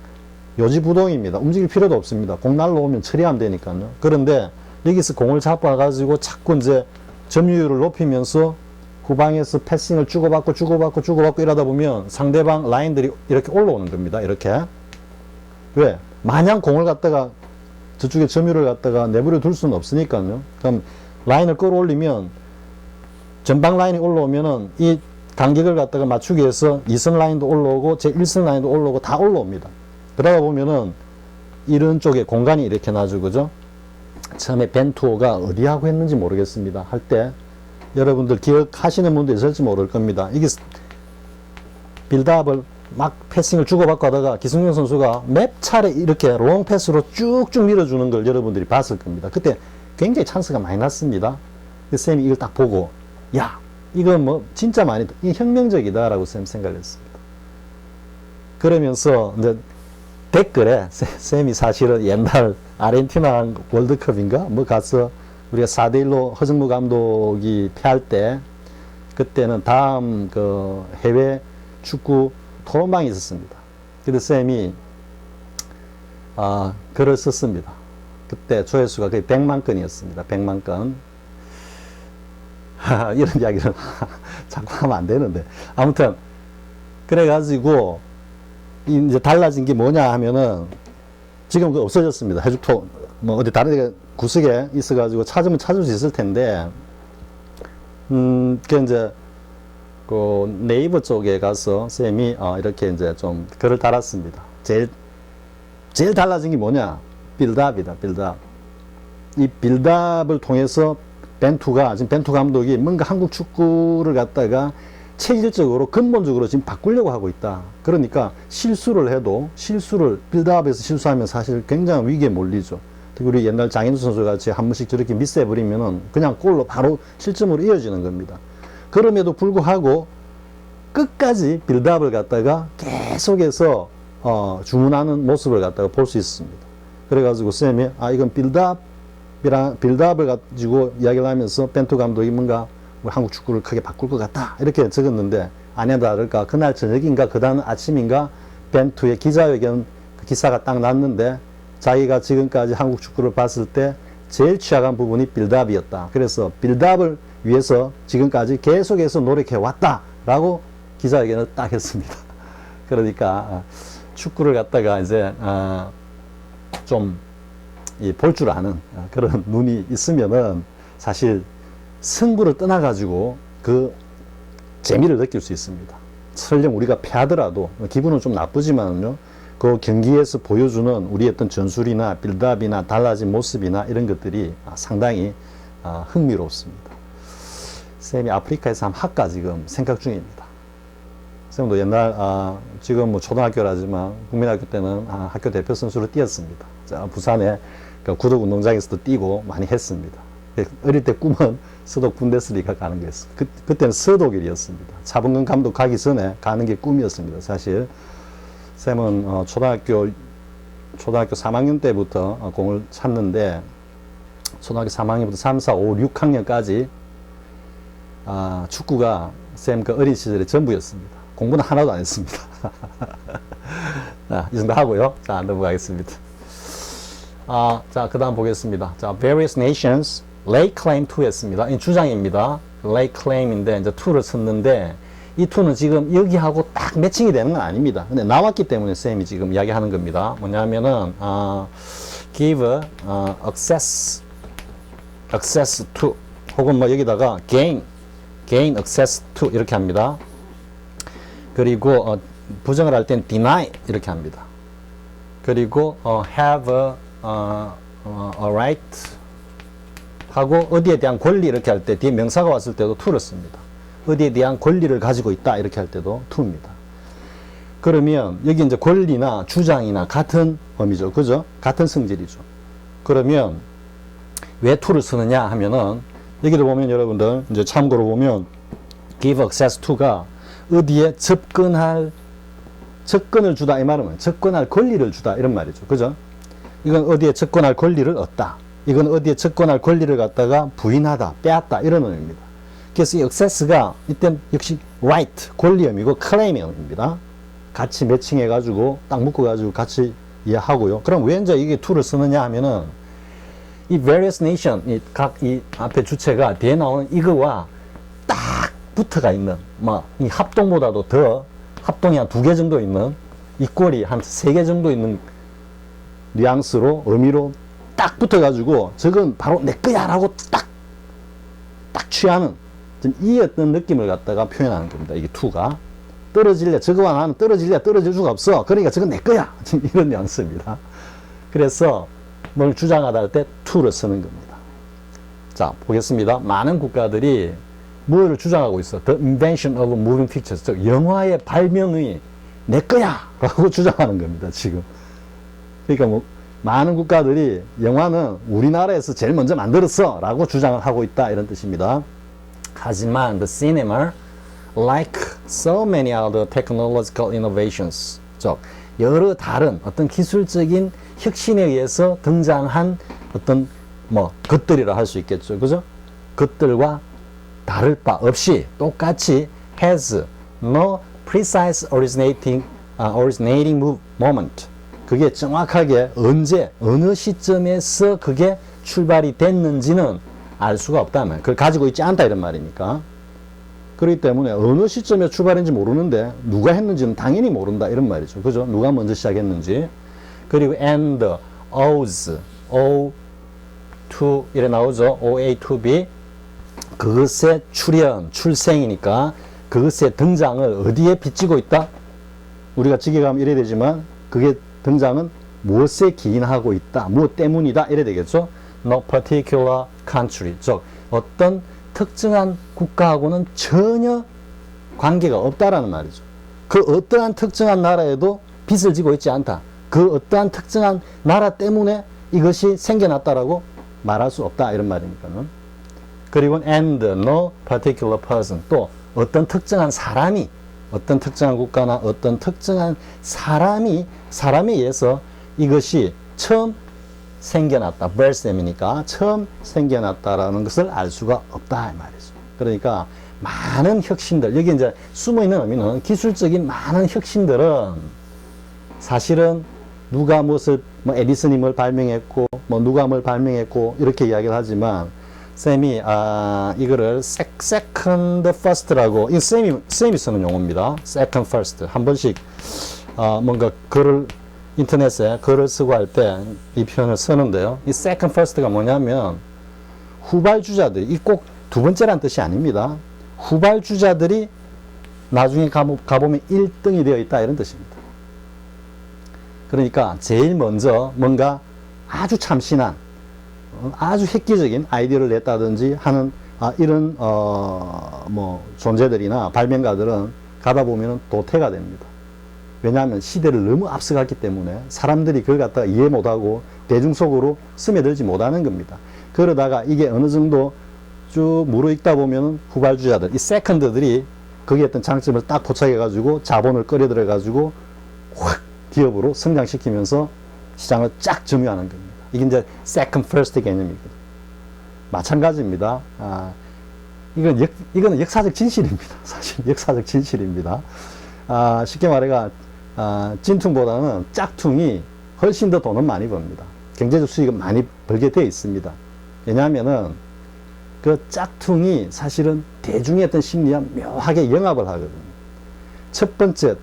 요지부동입니다. 움직일 필요도 없습니다. 공 날라오면 처리하면 되니까요. 그런데 여기서 공을 잡아가지고 자꾸 이제 점유율을 높이면서 후방에서 패싱을 주고받고 이러다 보면 상대방 라인들이 이렇게 올라오는 겁니다. 이렇게. 왜? 마냥 공을 갖다가 저쪽에 점유를 갖다가 내버려 둘 수는 없으니까요. 그럼 라인을 끌어올리면 전방 라인이 올라오면은 이 간격을 갖다가 맞추기 위해서 2선 라인도 올라오고 제 1선 라인도 올라오고 다 올라옵니다. 그러다 보면은 이런 쪽에 공간이 이렇게 나죠, 그죠? 처음에 벤투호가 어디하고 했는지 모르겠습니다. 할 때 여러분들 기억하시는 분도 있을지 모를 겁니다. 이게 빌드업을 막 패싱을 주고받고 하다가 기승용 선수가 몇 차례 이렇게 롱 패스로 쭉쭉 밀어주는 걸 여러분들이 봤을 겁니다. 그때 굉장히 찬스가 많이 났습니다. 쌤이 이걸 딱 보고, 야, 이건 뭐 진짜 많이, 이 혁명적이다라고 쌤 생각을 했습니다. 그러면서 이제 댓글에 쌤이 사실은 옛날 아르헨티나 월드컵인가 뭐 가서 우리가 4대1로 허정무 감독이 패할 때 그때는 다음 그 해외 축구 토론방이 있었습니다. 근데 쌤이 글을 썼습니다. 그때 조회수가 거의 100만 건이었습니다. 100만 건. 이런 이야기를 자꾸 하면 안 되는데. 아무튼, 그래가지고, 이제 달라진 게 뭐냐 하면은, 지금 그 없어졌습니다. 해죽토, 뭐, 어디 다른 데 구석에 있어가지고 찾으면 찾을 수 있을 텐데, 그 이제, 그 네이버 쪽에 가서 쌤이, 이렇게 이제 좀 글을 달았습니다. 제일 달라진 게 뭐냐? 빌드업이다, 빌드업. 이 빌드업을 통해서 지금 벤투 감독이 뭔가 한국 축구를 갖다가 체질적으로 근본적으로 지금 바꾸려고 하고 있다. 그러니까 실수를 해도 빌드업에서 실수하면 사실 굉장히 위기에 몰리죠. 특히 우리 옛날 장인수 선수 같이 한 번씩 저렇게 미스해버리면은 그냥 골로 바로 실점으로 이어지는 겁니다. 그럼에도 불구하고 끝까지 빌드업을 갖다가 계속해서 주문하는 모습을 갖다가 볼 수 있습니다. 그래가지고 쌤이 이건 빌드업을 가지고 이야기를 하면서 벤투 감독이 뭔가 한국 축구를 크게 바꿀 것 같다 이렇게 적었는데 아니나 다를까 그날 저녁인가 그 다음 아침인가 벤투의 기자회견 그 기사가 딱 났는데 자기가 지금까지 한국 축구를 봤을 때 제일 취약한 부분이 빌드업이었다. 그래서 빌드업을 위해서 지금까지 계속해서 노력해 왔다 라고 기자회견을 딱 했습니다. 그러니까 축구를 갖다가 이제 좀 볼 줄 아는 그런 눈이 있으면은 사실 승부를 떠나가지고 그 재미를 느낄 수 있습니다. 설령 우리가 패하더라도 기분은 좀 나쁘지만요. 그 경기에서 보여주는 우리의 어떤 전술이나 빌드업이나 달라진 모습이나 이런 것들이 상당히 흥미롭습니다. 쌤이 아프리카에서 한 학과 지금 생각 중입니다. 쌤도 옛날 지금 뭐 초등학교라지만 국민학교 때는 학교 대표 선수로 뛰었습니다. 부산에 구덕 운동장에서도 뛰고 많이 했습니다. 어릴 때 꿈은 서독 분데스리가 가는 거였어요. 그때는 서독일이었습니다. 차범근 감독 가기 전에 가는 게 꿈이었습니다. 사실 쌤은 초등학교 3학년 때부터 공을 찼는데 초등학교 3학년부터 3, 4, 5, 6학년까지 축구가 쌤 그 어린 시절의 전부였습니다. 공부는 하나도 안 했습니다. 이 정도 하고요. 자, 넘어가겠습니다. 자, 그 다음 보겠습니다. 자, various nations lay claim to 했습니다. 이 주장입니다. lay claim인데, 이제 to를 썼는데, 이 to는 지금 여기하고 딱 매칭이 되는 건 아닙니다. 근데 나왔기 때문에 쌤이 지금 이야기하는 겁니다. 뭐냐면은, give, access to, 혹은 뭐 여기다가 gain access to 이렇게 합니다. 그리고, 부정을 할 땐 deny 이렇게 합니다. 그리고, have a right 하고 어디에 대한 권리 이렇게 할 때 뒤에 명사가 왔을 때도 to를 씁니다. 어디에 대한 권리를 가지고 있다 이렇게 할 때도 to입니다. 그러면 여기 이제 권리나 주장이나 같은 의미죠. 그죠? 같은 성질이죠. 그러면 왜 to를 쓰느냐 하면은 여기도 보면 여러분들 이제 참고로 보면 give access to가 어디에 접근을 주다 이 말은 접근할 권리를 주다 이런 말이죠. 그죠? 이건 어디에 접근할 권리를 얻다. 이건 어디에 접근할 권리를 갖다가 부인하다, 빼앗다 이런 의미입니다. 그래서 이 access가 이때 역시 right, 권리 의미고 claim 의미입니다. 같이 매칭해가지고 딱 묶어가지고 같이 이해하고요. 그럼 왜 이제 이게 to를 쓰느냐 하면은 이 various nation, 이 앞에 주체가 뒤에 나오는 이거와 딱 붙어가 있는, 이 합동보다도 더 합동이 한 2개 정도 있는 이꼴이 한 3개 정도 있는 뉘앙스로 의미로 딱 붙어가지고 저건 바로 내 거야 라고 딱 취하는 이 어떤 느낌을 갖다가 표현하는 겁니다. 이게 to가 떨어질래 저거와 나는 떨어질 수가 없어. 그러니까 저건 내 거야. 지금 이런 뉘앙스입니다. 그래서 뭘 주장하다 할 때 to를 쓰는 겁니다. 자, 보겠습니다. 많은 국가들이 뭐를 주장하고 있어? The invention of moving pictures. 즉 영화의 발명이 내 거야 라고 주장하는 겁니다. 지금. 그러니까 뭐 많은 국가들이 영화는 우리나라에서 제일 먼저 만들었어 라고 주장을 하고 있다 이런 뜻입니다. 하지만 the cinema, like so many other technological innovations, 즉 여러 다른 어떤 기술적인 혁신에 의해서 등장한 어떤 것들이라 할 수 있겠죠. 그죠? 것들과 다를 바 없이 똑같이 has no precise originating moment. 그게 정확하게 언제, 어느 시점에서 그게 출발이 됐는지는 알 수가 없다면 그걸 가지고 있지 않다 이런 말이니까. 그렇기 때문에 어느 시점에 출발했는지 모르는데 누가 했는지는 당연히 모른다 이런 말이죠. 그죠? 누가 먼저 시작했는지. 그리고 and, owes, o to 이래 나오죠. oa to b. 그것의 출현, 출생이니까 그것의 등장을 어디에 빚지고 있다? 우리가 직역하면 이래 되지만 그게 등장은 무엇에 기인하고 있다. 무엇 때문이다. 이래 되겠죠. No particular country. 즉 어떤 특정한 국가하고는 전혀 관계가 없다라는 말이죠. 그 어떠한 특정한 나라에도 빚을 지고 있지 않다. 그 어떠한 특정한 나라 때문에 이것이 생겨났다라고 말할 수 없다. 이런 말이니까는. 그리고 and no particular person. 또 어떤 특정한 사람이 어떤 특정한 국가나 어떤 특정한 사람에 의해서 이것이 처음 생겨났다. birth이니까 처음 생겨났다라는 것을 알 수가 없다 이 말이죠. 그러니까 많은 혁신들, 여기 이제 숨어 있는 의미는 기술적인 많은 혁신들은 사실은 누가 무엇을 뭐 에디슨이 뭘 발명했고 뭐 누가 뭘 발명했고 이렇게 이야기를 하지만 쌤이 이거를 second first라고 이 쌤이 쓰는 용어입니다. second first 한 번씩 뭔가 글을 인터넷에 글을 쓰고 할 때 이 표현을 쓰는데요. 이 second first가 뭐냐면 후발주자들, 이 꼭 두 번째란 뜻이 아닙니다. 후발주자들이 나중에 가보면 1등이 되어 있다 이런 뜻입니다. 그러니까 제일 먼저 뭔가 아주 참신한 아주 획기적인 아이디어를 냈다든지 하는 이런 뭐 존재들이나 발명가들은 가다 보면 도태가 됩니다. 왜냐하면 시대를 너무 앞서갔기 때문에 사람들이 그걸 갖다가 이해 못하고 대중 속으로 스며들지 못하는 겁니다. 그러다가 이게 어느 정도 쭉 무르익다 보면 후발주자들, 이 세컨드들이 거기에 어떤 장점을 딱 포착해가지고 자본을 끌어들여가지고 확 기업으로 성장시키면서 시장을 쫙 점유하는 겁니다. 이게 이제 second first 개념이거든요. 마찬가지입니다. 이거는 역사적 진실입니다. 사실 역사적 진실입니다. 쉽게 말해가 진퉁보다는 짝퉁이 훨씬 더 돈은 많이 법니다. 경제적 수익은 많이 벌게 되어 있습니다. 왜냐하면은 그 짝퉁이 사실은 대중의 어떤 심리와 묘하게 영합을 하거든요. 첫 번째,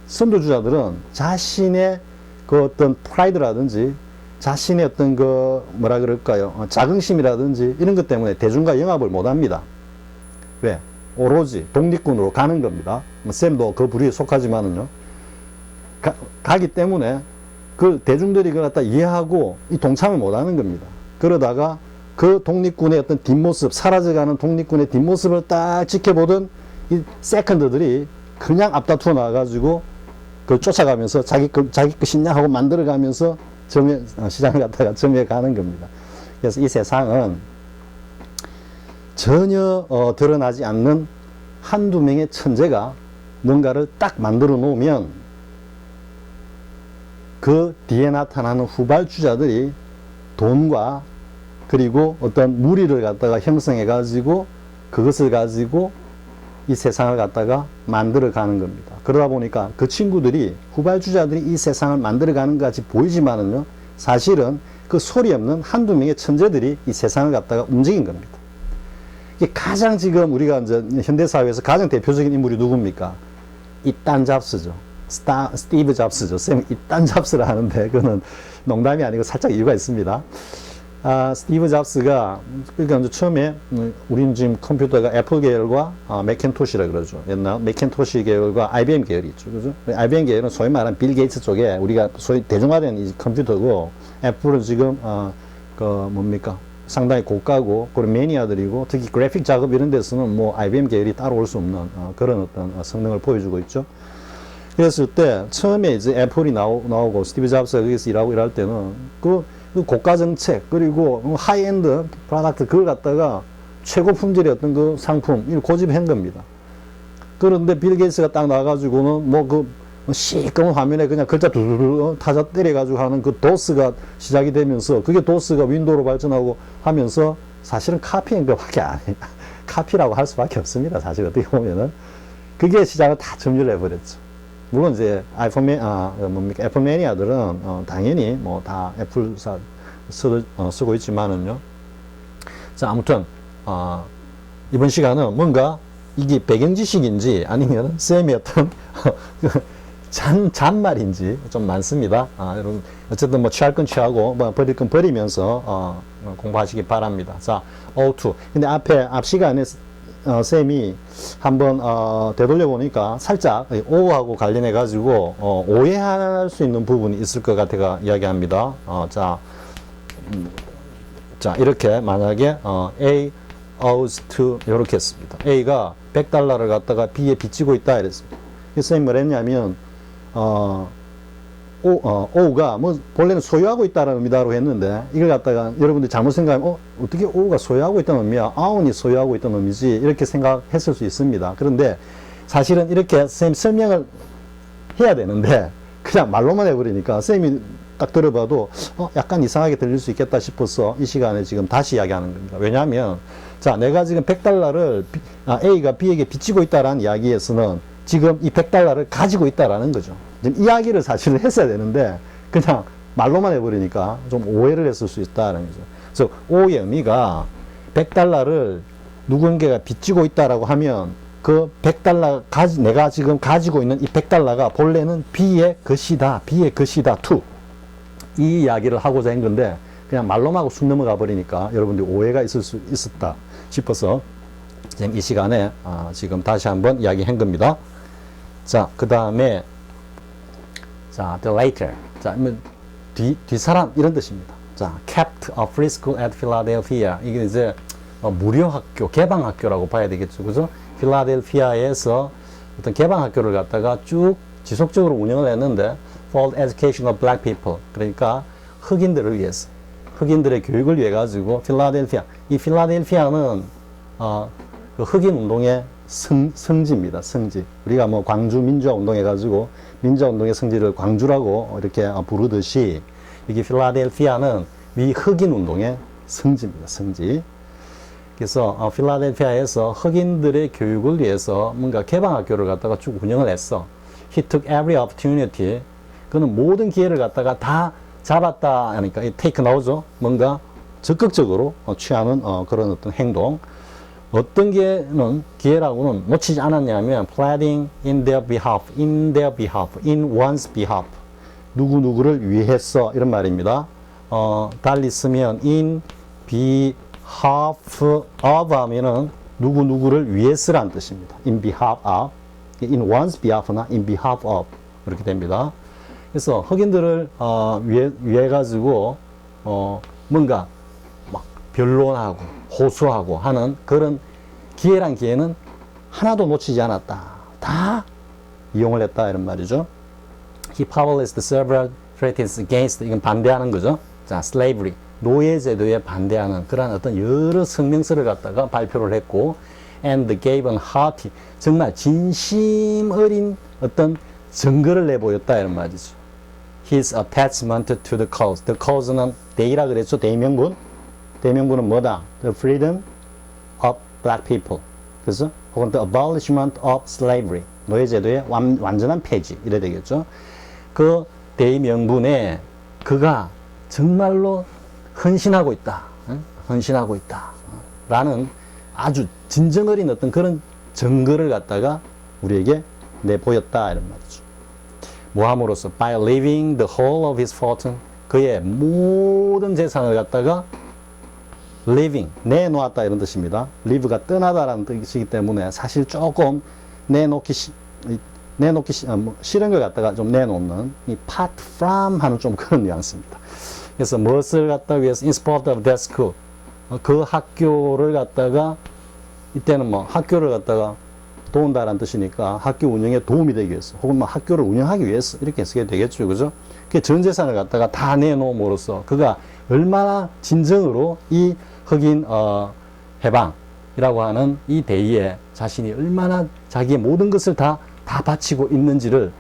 선도주자들은 자신의 그 어떤 프라이드라든지 자신의 어떤 그 뭐라 그럴까요? 자긍심이라든지 이런 것 때문에 대중과 영합을 못 합니다. 왜? 오로지 독립군으로 가는 겁니다. 쌤도 그 부류에 속하지만은요. 가기 때문에 그 대중들이 그걸 갖다 이해하고 이 동참을 못 하는 겁니다. 그러다가 그 독립군의 어떤 뒷모습, 사라져가는 독립군의 뒷모습을 딱 지켜보던 이 세컨드들이 그냥 앞다투어 나와가지고 그걸 쫓아가면서 자기 것이냐 하고 만들어가면서 시장을 갖다가 점유해 가는 겁니다. 그래서 이 세상은 전혀 드러나지 않는 한두 명의 천재가 뭔가를 딱 만들어 놓으면 그 뒤에 나타나는 후발주자들이 돈과 그리고 어떤 무리를 갖다가 형성해 가지고 그것을 가지고 이 세상을 갖다가 만들어 가는 겁니다. 그러다 보니까 그 친구들이 후발주자들이 이 세상을 만들어 가는 것 같이 보이지만은요, 사실은 그 소리 없는 한두 명의 천재들이 이 세상을 갖다가 움직인 겁니다. 이게 가장 지금 우리가 이제 현대사회에서 가장 대표적인 인물이 누굽니까? 이딴 잡스죠. 스티브 잡스죠. 쌤 이딴 잡스를 하는데 그거는 농담이 아니고 살짝 이유가 있습니다. 스티브 잡스가 그러니까 처음에 우리는 지금 컴퓨터가 애플 계열과 맥킨토시라 그러죠. 옛날 맥킨토시 계열과 IBM 계열이 있죠. 그죠? IBM 계열은 소위 말하는 빌 게이츠 쪽에 우리가 소위 대중화된 이 컴퓨터고, 애플은 지금 그 뭡니까? 상당히 고가고 그런 매니아들이고, 특히 그래픽 작업 이런 데서는 뭐 IBM 계열이 따로 올 수 없는 그런 어떤 성능을 보여주고 있죠. 그랬을 때 처음에 이제 애플이 나오고 스티브 잡스가 거기서 일할 때는 그 고가 정책 그리고 하이엔드 프로덕트 그걸 갖다가 최고 품질의 어떤 그 상품 이걸 고집한 겁니다. 그런데 빌 게이츠가 딱 나와가지고는 뭐 그 시꺼먼 화면에 그냥 글자 두두두 타자 때려가지고 하는 그 도스가 시작이 되면서, 그게 도스가 윈도우로 발전하고 하면서 사실은 카피인 것밖에 안 해요. 카피라고 할 수밖에 없습니다. 사실 어떻게 보면은 그게 시장을 다 점유를 해버렸죠. 물론 이제 애플 매니아들은 당연히 뭐 다 애플사 쓰고 있지만은요, 자, 아무튼 이번 시간은 뭔가 이게 배경 지식인지 아니면 쌤의 어떤 잔말인지 좀 많습니다. 여러분 어쨌든 뭐 취할 건 취하고 뭐 버릴 건 버리면서 공부하시기 바랍니다. 자, O2. 근데 앞 시간에 쌤이 한번 되돌려 보니까 살짝 O하고 관련해 가지고 오해할 수 있는 부분이 있을 것 같아가 이야기합니다. 자, 이렇게 만약에 A owes to 이렇게 했습니다. A가 $100를 갖다가 B에 빚지고 있다 이랬습니다. 그래서 쌤이 뭘 했냐면 O가 뭐 본래는 소유하고 있다는 의미다라고 했는데 이걸 갖다가 여러분들이 잘못 생각하면 어떻게 O가 소유하고 있다는 의미야? 아운이 소유하고 있다는 의미지 이렇게 생각했을 수 있습니다. 그런데 사실은 이렇게 쌤 설명을 해야 되는데 그냥 말로만 해버리니까 쌤이 딱 들어봐도 약간 이상하게 들릴 수 있겠다 싶어서 이 시간에 지금 다시 이야기하는 겁니다. 왜냐하면 자, 내가 지금 $100를 A가 B에게 빚지고 있다라는 이야기에서는 지금 이 $100를 가지고 있다라는 거죠. 지금 이야기를 사실은 했어야 되는데 그냥 말로만 해버리니까 좀 오해를 했을 수 있다는 거죠. 그래서 O의 의미가 $100를 누군가가 빚지고 있다라고 하면 그 $100 내가 지금 가지고 있는 이 $100가 본래는 B의 것이다. B의 것이다. to 이 이야기를 하고자 한 건데 그냥 말로만 하고 쑥 넘어가 버리니까 여러분들이 오해가 있을 수 있었다 싶어서 지금 이 시간에 지금 다시 한번 이야기한 겁니다. 자, 그 다음에 자, the later. 자, 뒷사람 이런 뜻입니다. 자, kept a free school at Philadelphia. 이게 이제 무료 학교, 개방 학교라고 봐야 되겠죠. 그죠? 필라델피아에서 어떤 개방 학교를 갖다가 쭉 지속적으로 운영을 했는데 for the education of black people. 그러니까 흑인들을 위해서. 흑인들의 교육을 위해 가지고 필라델피아. 이 필라델피아는 그 흑인 운동의 성지입니다. 성지. 우리가 뭐 광주 민주화 운동해 가지고 민주화 운동의 성지를 광주라고 이렇게 부르듯이 여기 필라델피아는 미 흑인 운동의 성지입니다. 성지. 그래서 필라델피아에서 흑인들의 교육을 위해서 뭔가 개방 학교를 갖다가 쭉 운영을 했어. He took every opportunity. 그는 모든 기회를 갖다가 다 잡았다 하니까 이 take 나오죠. 뭔가 적극적으로 취하는 그런 어떤 행동. 어떤 기회라고는 놓치지 않았냐면 pleading in their behalf, in one's behalf. 누구누구를 위해서 이런 말입니다. 달리 쓰면 in behalf of 하면은 누구누구를 위해서란 뜻입니다. in behalf of, in one's behalf나 in behalf of 이렇게 됩니다. 그래서 흑인들을 위해 가지고 뭔가 막 변론하고 호소하고 하는 그런 기회란 기회는 하나도 놓치지 않았다. 다 이용을 했다 이런 말이죠. He published several treatises against, 이건 반대하는 거죠. 자, slavery, 노예제도에 반대하는 그러한 어떤 여러 성명서를 갖다가 발표를 했고, and gave a hearty, 정말 진심 어린 어떤 증거를 내보였다 이런 말이죠. His attachment to the cause. The cause는 대의라 그랬죠. 대명분. 대명분은 뭐다? The freedom of black people. 그래서 혹은 the abolishment of slavery. 노예제도의 완전한 폐지. 이래 되겠죠. 그 대명분에 그가 정말로 헌신하고 있다. 헌신하고 있다. 라는 아주 진정 어린 어떤 그런 증거를 갖다가 우리에게 내보였다. 이런 말이죠. 모함으로써 by leaving the whole of his fortune, 그의 모든 재산을 갖다가 leaving, 내놓았다 이런 뜻입니다. leave가 떠나다라는 뜻이기 때문에 사실 조금 내놓기 싫은 걸 갖다가 좀 내놓는 이 part from 하는 좀 그런 뉘앙스입니다. 그래서 무엇을 갖다 위해서 in support of that school, 그 학교를 갖다가 이때는 뭐 학교를 갖다가 도운다라는 뜻이니까 학교 운영에 도움이 되기 위해서 혹은 뭐 학교를 운영하기 위해서 이렇게 쓰게 되겠죠. 그죠? 그 전 재산을 갖다가 다 내놓음으로써 그가 얼마나 진정으로 이 흑인 해방이라고 하는 이 대의에 자신이 얼마나 자기의 모든 것을 다 바치고 있는지를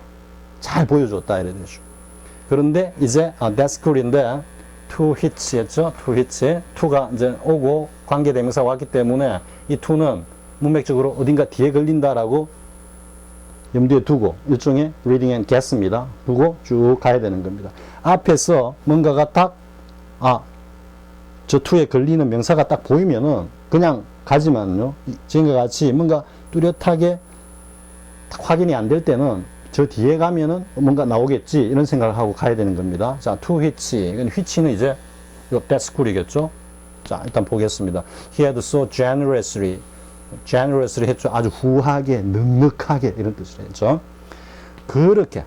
잘 보여줬다 이래 되죠. 그런데 이제 that school인데 to which 했죠. to which, to가 이제 오고 관계대명사가 왔기 때문에 이 to는 문맥적으로 어딘가 뒤에 걸린다라고 염두에 두고 일종의 reading and guess입니다. 두고 쭉 가야 되는 겁니다. 앞에서 뭔가가 딱 저 to에 걸리는 명사가 딱 보이면은 그냥 가지만요. 지금과 같이 뭔가 뚜렷하게 확인이 안 될 때는 저 뒤에 가면은 뭔가 나오겠지 이런 생각을 하고 가야 되는 겁니다. 자, to which. 이건 which는 이제 that school이겠죠. 자, 일단 보겠습니다. He had so generously 했죠. 아주 후하게, 넉넉하게 이런 뜻을 했죠. 그렇게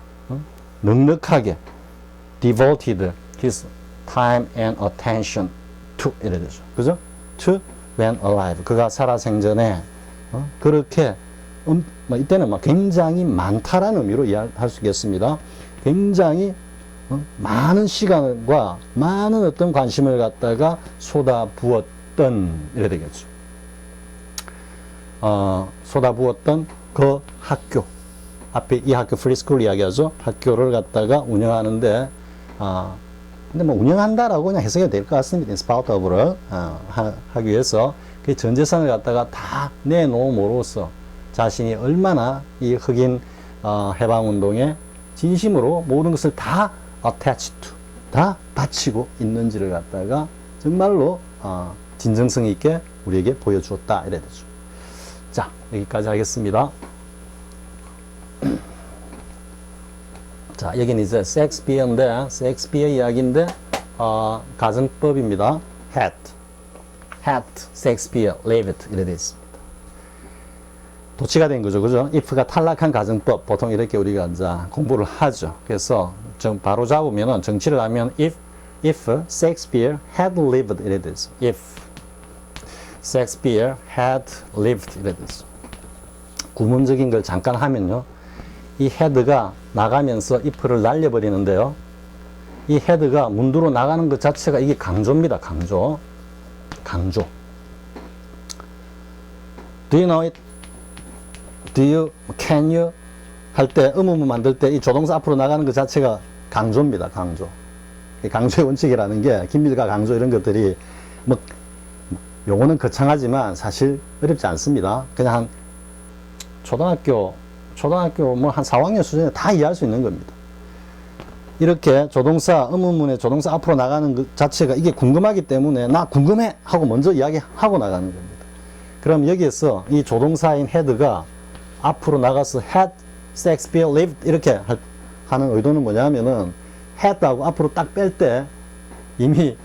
넉넉하게 devoted his time and attention to 이래 되죠. 그죠? to when alive. 그가 살아생전에 그렇게 이때는 굉장히 많다라는 의미로 이해할 수 있겠습니다. 굉장히 많은 시간과 많은 어떤 관심을 갖다가 쏟아부었던 이래 되겠죠. 쏟아부었던 그 학교 앞에 이 학교 프리스쿨 이야기하죠. 학교를 갖다가 운영하는데 근데 뭐 운영한다라고 그냥 해석이 될 것 같습니다. 스파우트업을 하기 위해서 그 전 재산을 갖다가 다 내놓음으로써 자신이 얼마나 이 흑인 해방운동에 진심으로 모든 것을 다 attached to, 다 바치고 있는지를 갖다가 정말로 진정성 있게 우리에게 보여주었다 이래 되죠. 자, 여기까지 하겠습니다. 자, 여기는 이제 셰익스피어인데, 셰익스피어 이야기인데, 가정법입니다. had, 셰익스피어, lived, 이래 되어 있습니다. 도치가 된 거죠. 그죠? if가 탈락한 가정법, 보통 이렇게 우리가 이제 공부를 하죠. 그래서 바로 잡으면은 정치를 하면 if Shakespeare had lived, 이래 되어 있어요. if Shakespeare had lived, 이래 되어 있어요. 구문적인 걸 잠깐 하면요. 이 had가 나가면서 if를 날려버리는데요. 이 had가 문두로 나가는 것 자체가 이게 강조입니다. 강조. Do you know it? Do you? Can you? 할 때 의문문 만들 때 이 조동사 앞으로 나가는 것 자체가 강조입니다. 강조. 강조의 원칙이라는 게 긴밀과 강조 이런 것들이 뭐 용어는 거창하지만 사실 어렵지 않습니다. 그냥 한 초등학교 뭐 한 4학년 수준에 다 이해할 수 있는 겁니다. 이렇게 조동사, 의문문의 조동사 앞으로 나가는 것 자체가 이게 궁금하기 때문에 나 궁금해! 하고 먼저 이야기하고 나가는 겁니다. 그럼 여기에서 이 조동사인 had가 앞으로 나가서 had Shakespeare lived 이렇게 하는 의도는 뭐냐면은 had하고 앞으로 딱 뺄 때 이미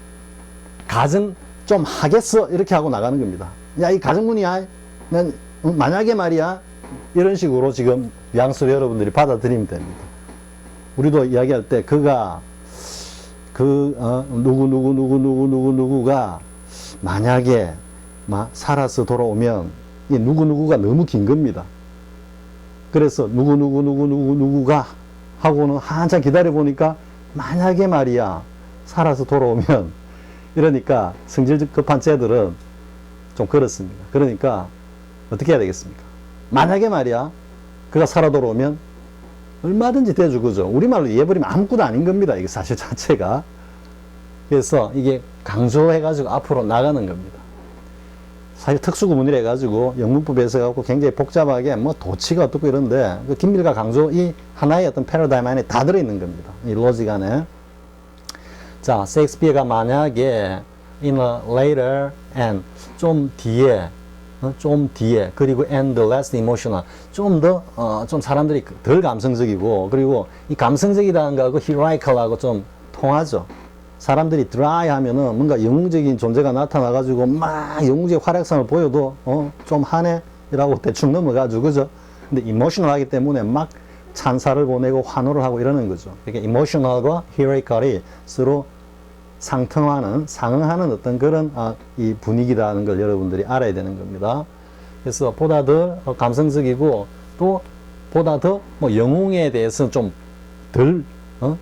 가정 좀 하겠어 이렇게 하고 나가는 겁니다. 야, 이 가정문이야. 난 만약에 말이야. 이런 식으로 지금 양수를 여러분들이 받아들이면 됩니다. 우리도 이야기할 때 그가 누구가 만약에 살아서 돌아오면 이 누구가 너무 긴 겁니다. 그래서 누구가 하고는 한참 기다려 보니까 만약에 말이야 살아서 돌아오면 이러니까 성질 급한 쟤들은 좀 그렇습니다. 그러니까 어떻게 해야 되겠습니까? 만약에 말이야 그가 살아 돌아오면 얼마든지 대주고죠. 우리말로 이해해버리면 아무것도 아닌 겁니다. 이게 사실 자체가. 그래서 이게 강조해가지고 앞으로 나가는 겁니다. 사실 특수구문이라 해가지고 영문법에서 해갖고 굉장히 복잡하게 뭐 도치가 어떻고 이런데 그 긴밀과 강조 이 하나의 어떤 패러다임 안에 다 들어있는 겁니다. 이 로직 안에. 자, 셰익스피어가 만약에 in a later and 좀 뒤에 그리고 and less emotional 좀 더 좀 사람들이 덜 감성적이고 그리고 이 감성적이다는 거하고 heroical하고 좀 통하죠. 사람들이 dry 하면은 뭔가 영웅적인 존재가 나타나 가지고 막 영웅적인 활약상을 보여도 좀 하네라고 대충 넘어가죠. 그죠? 근데 emotional하기 때문에 막 찬사를 보내고 환호를 하고 이러는 거죠. 그러니까 emotional과 heroical이 서로 상응하는 어떤 그런 이 분위기라는 걸 여러분들이 알아야 되는 겁니다. 그래서 보다 더 감성적이고 또 보다 더 뭐 영웅에 대해서 좀 덜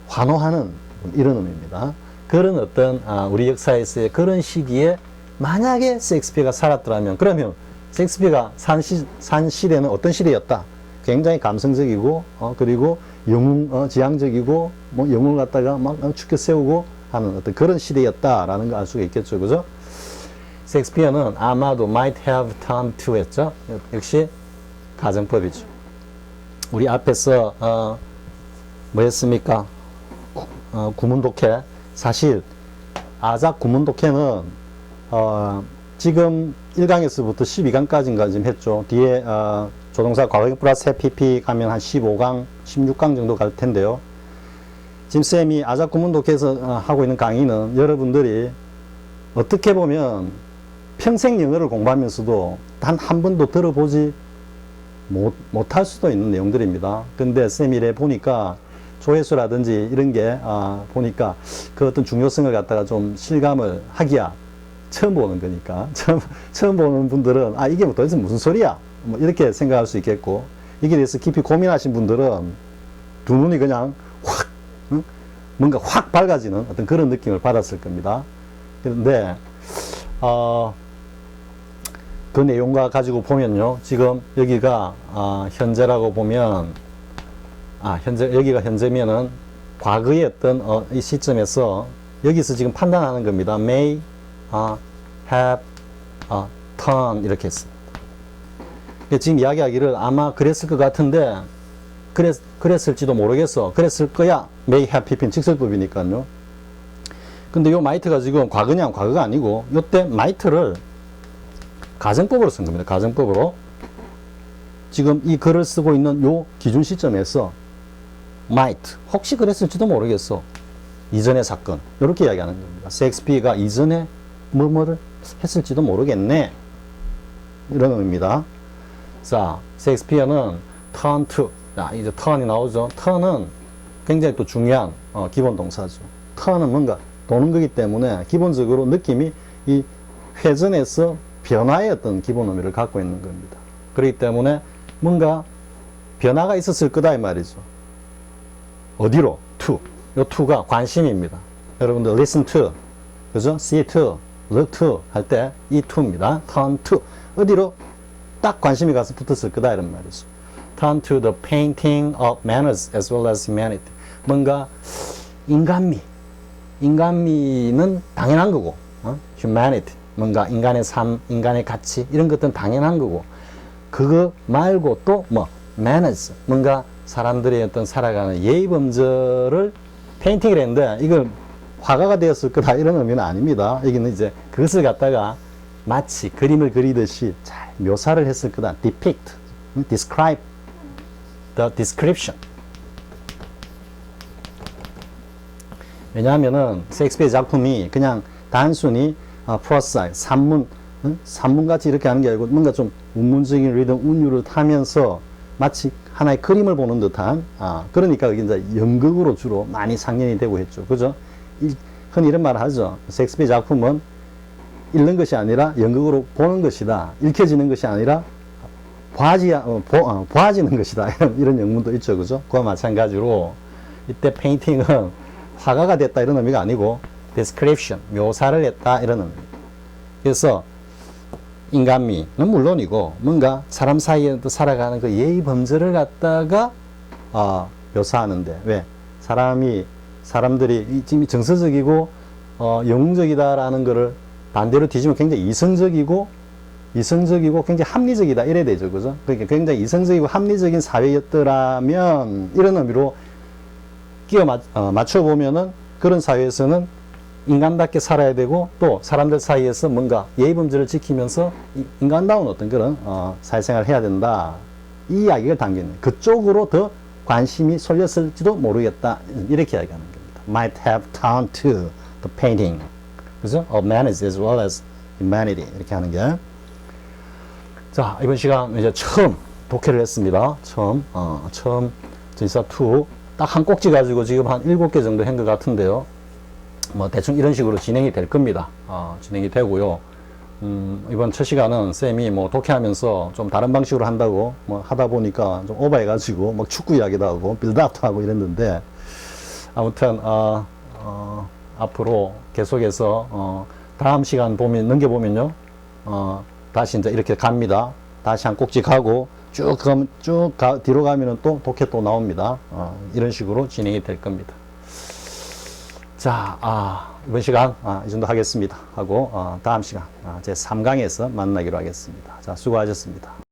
환호하는 이런 의미입니다. 그런 어떤 우리 역사에서의 그런 시기에 만약에 셰익스피어가 살았더라면 그러면 셰익스피어가 산 시대는 어떤 시대였다? 굉장히 감성적이고 그리고 영웅 지향적이고 뭐 영웅을 갖다가 막 축켜 세우고 하는 어떤 그런 시대였다라는 걸 알 수가 있겠죠. 그죠? 셰익스피어는 아마도 might have time to 했죠. 역시 가정법이죠. 우리 앞에서 뭐 했습니까? 구문독해. 사실 아작 구문독해는 지금 1강에서부터 12강까지인가 지금 했죠. 뒤에, 조동사 과거형 플러스 PP 가면 한 15강, 16강 정도 갈 텐데요. 지금 쌤이 아작구문독해서 하고 있는 강의는 여러분들이 어떻게 보면 평생 영어를 공부하면서도 단 한 번도 들어보지 못할 수도 있는 내용들입니다. 근데 쌤이 이래 보니까 조회수라든지 이런 게 보니까 그 어떤 중요성을 갖다가 좀 실감을 하기야 처음 보는 거니까 처음 보는 분들은 이게 뭐 도대체 무슨 소리야 뭐 이렇게 생각할 수 있겠고, 이게 대해서 깊이 고민하신 분들은 두 눈이 그냥 확 뭔가 확 밝아지는 어떤 그런 느낌을 받았을 겁니다. 그런데 그 내용과 가지고 보면요, 지금 여기가 현재라고 보면 현재, 여기가 현재면은 과거의 어떤 이 시점에서 여기서 지금 판단하는 겁니다. may have turn 이렇게 했습니다. 지금 이야기하기를 아마 그랬을 것 같은데 그랬을지도 모르겠어. 그랬을 거야. may have pp는 직설법이니까요. 근데 요 might가 지금 과거냐 과거가 아니고 요때 might를 가정법으로 쓴 겁니다. 가정법으로. 지금 이 글을 쓰고 있는 요 기준 시점에서 might, 혹시 그랬을지도 모르겠어. 이전의 사건. 이렇게 이야기하는 겁니다. 셰익스피어가 이전에 뭐뭐를 했을지도 모르겠네. 이런 의미입니다. 자, 셰익스피어는 turn to. 이제 turn이 나오죠. turn은 굉장히 또 중요한 기본 동사죠. turn은 뭔가 도는 거기 때문에 기본적으로 느낌이 이 회전에서 변화의 어떤 기본 의미를 갖고 있는 겁니다. 그렇기 때문에 뭔가 변화가 있었을 거다 이 말이죠. 어디로? to. 이 to가 관심입니다. 여러분들 listen to, 그죠? see to, look to 할 때 이 to입니다. turn to. 어디로? 딱 관심이 가서 붙었을 거다 이런 말이죠. turn to the painting of manners as well as humanity. 뭔가 인간미는 당연한 거고, humanity. 뭔가 인간의 삶, 인간의 가치 이런 것들은 당연한 거고, 그거 말고 또 manners, 뭔가 사람들의 어떤 살아가는 예의 범절을 페인팅을 했는데 이걸 화가가 되었을 거다 이런 의미는 아닙니다. 여기는 이제 그것을 갖다가 마치 그림을 그리듯이 잘 묘사를 했을 거다. depict, describe, the description. 왜냐하면은 셰익스피어 작품이 그냥 단순히 프로사, 산문같이 이렇게 하는 게 아니고 뭔가 좀 운문적인 리듬, 운율을 타면서 마치 하나의 그림을 보는 듯한, 그러니까 이제 연극으로 주로 많이 상연이 되고 했죠. 그죠? 흔히 이런 말을 하죠. 셰익스피어 작품은 읽는 것이 아니라 연극으로 보는 것이다. 읽혀지는 것이 아니라 보아지는 것이다. 이런 영문도 있죠. 그죠? 그와 마찬가지로 이때 페인팅은 화가가 됐다 이런 의미가 아니고 description, 묘사를 했다 이런 의미. 그래서 인간미는 물론이고 뭔가 사람 사이에 살아가는 그 예의 범절을 갖다가 묘사하는데, 왜? 사람들이 지금 정서적이고 영웅적이다라는 거를 반대로 뒤지면 굉장히 이성적이고 굉장히 합리적이다 이래야 되죠. 그죠? 그러니까 굉장히 이성적이고 합리적인 사회였더라면 이런 의미로 끼워 맞춰보면은 그런 사회에서는 인간답게 살아야 되고 또 사람들 사이에서 뭔가 예의범절을 지키면서 인간다운 어떤 그런 사회생활을 해야 된다. 이 이야기를 담기는 그쪽으로 더 관심이 쏠렸을지도 모르겠다. 이렇게 이야기하는 겁니다. Might have turned to the painting, 그죠? Of manners as well as humanity. 이렇게 하는 게. 자, 이번 시간 이제 처음 독해를 했습니다. 처음 전사2 딱 한 꼭지 가지고 지금 한 7개 정도 한 것 같은데요. 대충 이런 식으로 진행이 될 겁니다. 진행이 되고요. 이번 첫 시간은 쌤이 독해하면서 좀 다른 방식으로 한다고 하다 보니까 좀 오버해가지고 축구 이야기도 하고 빌드업도 하고 이랬는데, 아무튼 앞으로 계속해서 다음 시간 넘겨보면요, 다시 이제 이렇게 갑니다. 다시 한 꼭지 가고 쭉 뒤로 가면은 또 독해 또 나옵니다. 이런 식으로 진행이 될 겁니다. 자, 이번 시간 이 정도 하겠습니다. 하고 다음 시간 제 3강에서 만나기로 하겠습니다. 자, 수고하셨습니다.